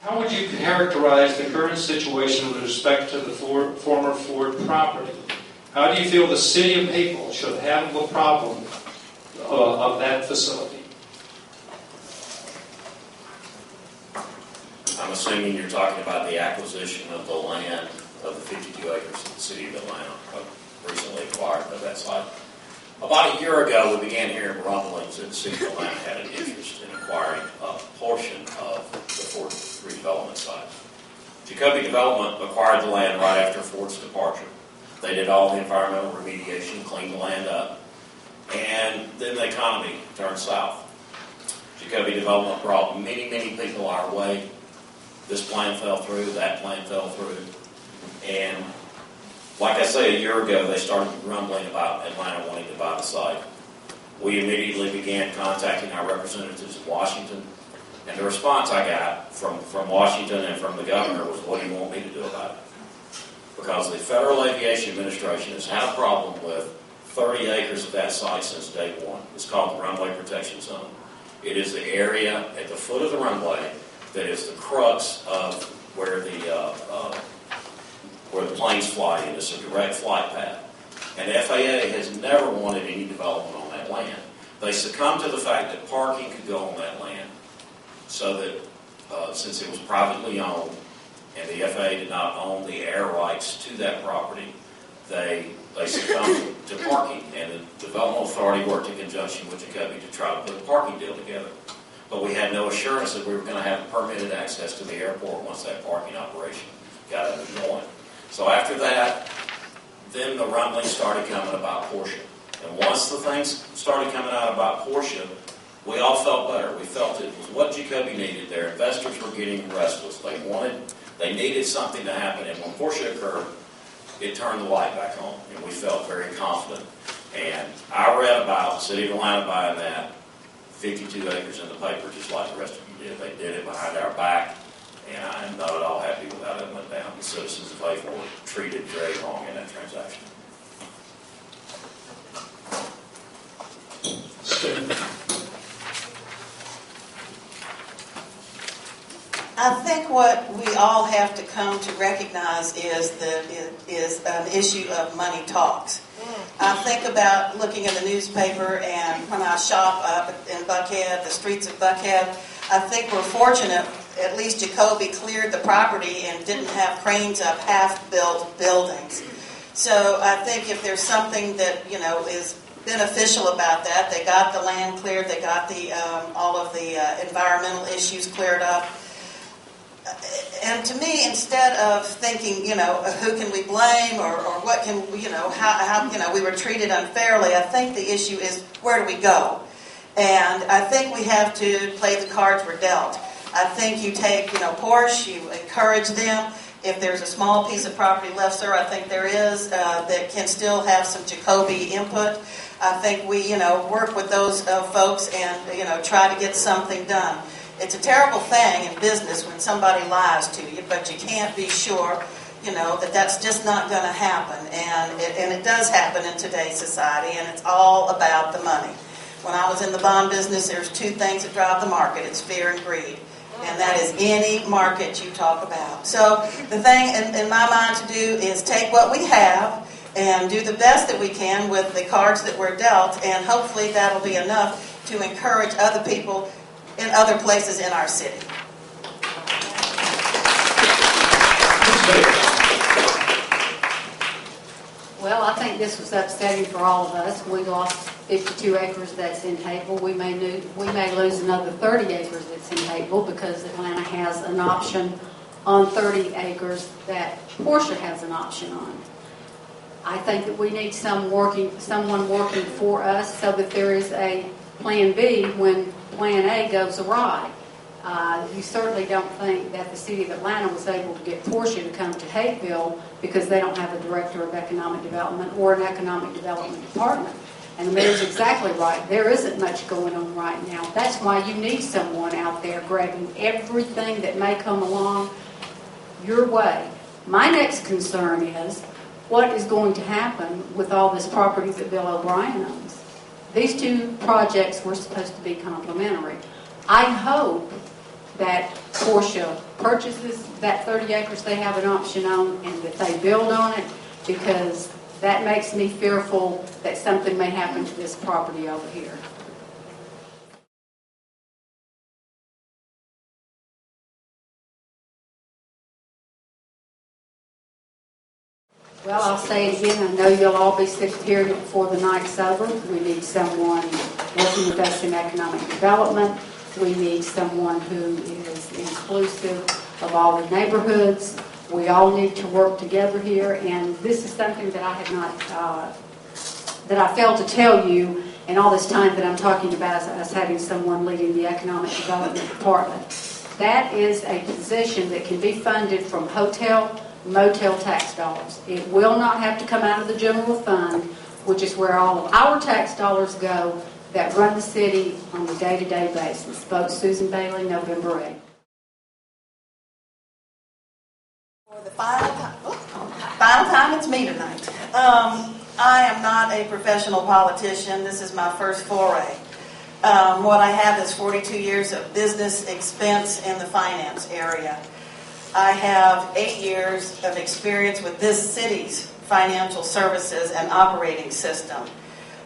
How would you characterize the current situation with respect to the former Ford property? How do you feel the city of Hapeville should handle the problem of that facility? I'm assuming you're talking about the acquisition of the land of the 52 acres that the city of Atlanta recently acquired of that site. About a year ago, we began hearing rumblings that the city of Atlanta had an interest in acquiring a portion of the Ford redevelopment site. Jacoby Development acquired the land right after Ford's departure. They did all the environmental remediation, cleaned the land up, and then the economy turned south. Jacoby Development brought many, many people our way. This plan fell through, that plan fell through, and like I say, a year ago, they started rumbling about Atlanta wanting to buy the site. We immediately began contacting our representatives in Washington, and the response I got from Washington and from the governor was, what do you want me to do about it? Because the Federal Aviation Administration has had a problem with 30 acres of that site since day one. It's called the Runway Protection Zone. It is the area at the foot of the runway that is the crux of where the planes fly in. It's a direct flight path. And the FAA has never wanted any development on that land. They succumbed to the fact that parking could go on that land, so that since it was privately owned and the FAA did not own the air rights to that property, they succumbed to parking. And the Development Authority worked in conjunction with Jacoby to try to put a parking deal together. But we had no assurance that we were going to have permitted access to the airport once that parking operation got up and going. So after that, then the rumblings started coming about Porsche. And once the things started coming out about Porsche, we all felt better. We felt it was what Jacoby needed. Their investors were getting restless. They needed something to happen. And when Porsche occurred, it turned the light back on. And we felt very confident. And I read about the city of Atlanta buying that 52 acres in the paper, just like the rest of you did. They did it behind our back. And I am not at all happy with how it went down. The citizens of Hapeville were treated very wrong in that transaction. I think what we all have to come to recognize is that it is an issue of money talks. I think about looking in the newspaper, and when I shop up in Buckhead, the streets of Buckhead, I think we're fortunate. At least Jacoby cleared the property and didn't have cranes up half-built buildings. So I think if there's something that is beneficial about that, they got the land cleared, they got the all of the environmental issues cleared up. And to me, instead of thinking, who can we blame or what can how we were treated unfairly, I think the issue is where do we go? And I think we have to play the cards we're dealt. I think you take, Porsche, you encourage them. If there's a small piece of property left, sir, I think there is, that can still have some Jacoby input. I think we, work with those folks and, try to get something done. It's a terrible thing in business when somebody lies to you, but you can't be sure, that that's just not going to happen. And it does happen in today's society, and it's all about the money. When I was in the bond business, there's two things that drive the market. It's fear and greed. And that is any market you talk about. So the thing in my mind to do is take what we have and do the best that we can with the cards that we're dealt, and hopefully that'll be enough to encourage other people in other places in our city. Well, I think this was upsetting for all of us. We lost 52 acres that's in Hapeville. We may lose another 30 acres that's in Hapeville because Atlanta has an option on 30 acres that Porsche has an option on. I think that we need someone working for us so that there is a plan B when plan A goes awry. You certainly don't think that the city of Atlanta was able to get Porsche to come to Hapeville because they don't have a director of economic development or an economic development department. And the mayor's exactly right. There isn't much going on right now. That's why you need someone out there grabbing everything that may come along your way. My next concern is what is going to happen with all this property that Bill O'Brien owns. These two projects were supposed to be complementary. I hope that Portia purchases that 30 acres they have an option on and that they build on it, because that makes me fearful that something may happen to this property over here. Well, I'll say it again. I know you'll all be sick of hearing it before the night's over. We need someone working with us in economic development. We need someone who is inclusive of all the neighborhoods. We all need to work together here, and this is something that I had not, that I failed to tell you in all this time that I'm talking about us having someone leading the economic development department. That is a position that can be funded from hotel, motel tax dollars. It will not have to come out of the general fund, which is where all of our tax dollars go that run the city on a day-to-day basis. Vote Susan Bailey, November 8th. For the final time, it's me tonight. I am not a professional politician. This is my first foray. What I have is 42 years of business expense in the finance area. I have 8 years of experience with this city's financial services and operating system.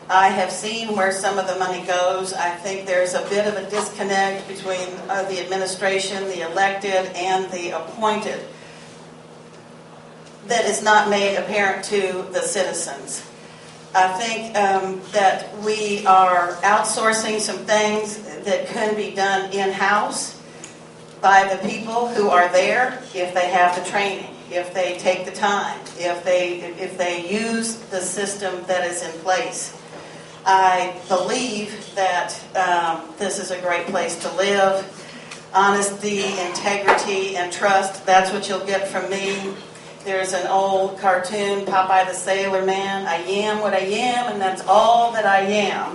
I have seen where some of the money goes. I think there's a bit of a disconnect between the administration, the elected, and the appointed that is not made apparent to the citizens. I think that we are outsourcing some things that can be done in-house by the people who are there, if they have the training, if they take the time, if they use the system that is in place. I believe that this is a great place to live. Honesty, integrity, and trust, that's what you'll get from me. There's an old cartoon, Popeye the Sailor Man. I am what I am, and that's all that I am.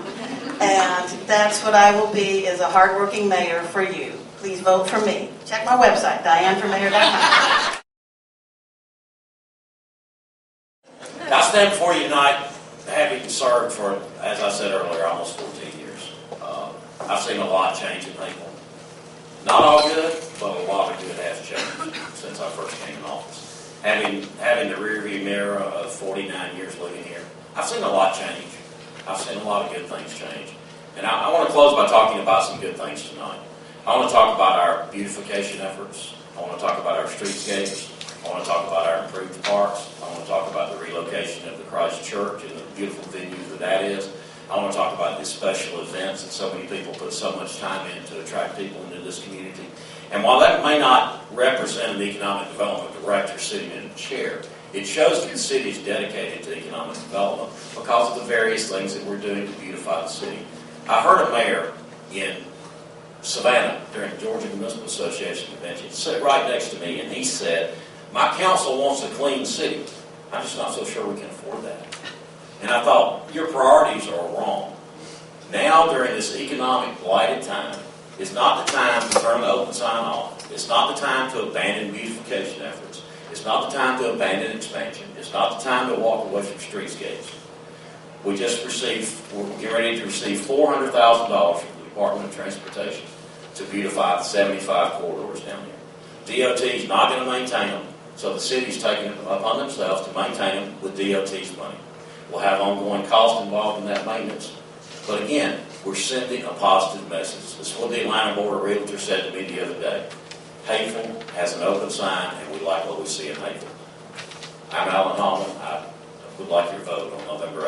And that's what I will be, as a hardworking mayor for you. Please vote for me. Check my website, dianeformayor.com. I stand before you tonight having served for, as I said earlier, almost 14 years. I've seen a lot change in people. Not all good, but a lot of good has changed since I first came in office. Having the rearview mirror of 49 years living here, I've seen a lot change. I've seen a lot of good things change. And I want to close by talking about some good things tonight. I want to talk about our beautification efforts. I want to talk about our streetscapes. I want to talk about our improved parks. I want to talk about the relocation of the Christ Church and the beautiful venue that is. I want to talk about the special events that so many people put so much time in to attract people into this community. And while that may not represent an economic development director sitting in a chair, it shows that the city is dedicated to economic development because of the various things that we're doing to beautify the city. I heard a mayor in Savannah during the Georgia Municipal Association convention sit right next to me, and he said, "My council wants a clean city. I'm just not so sure we can afford that." And I thought, your priorities are wrong. Now, during this economic blighted time, it's not the time to turn the open sign off. It's not the time to abandon beautification efforts. It's not the time to abandon expansion. It's not the time to walk away from streetscapes. We're getting ready to receive $400,000 from the Department of Transportation to beautify the 75 corridors down there. DOT is not going to maintain them, so the city's taking it upon themselves to maintain them with DOT's money. We'll have ongoing costs involved in that maintenance. But again, we're sending a positive message. This is what the Atlanta Board of Realtors said to me the other day. Hapeville has an open sign, and we like what we see in Hapeville. I'm Alan Hallman. I would like your vote on November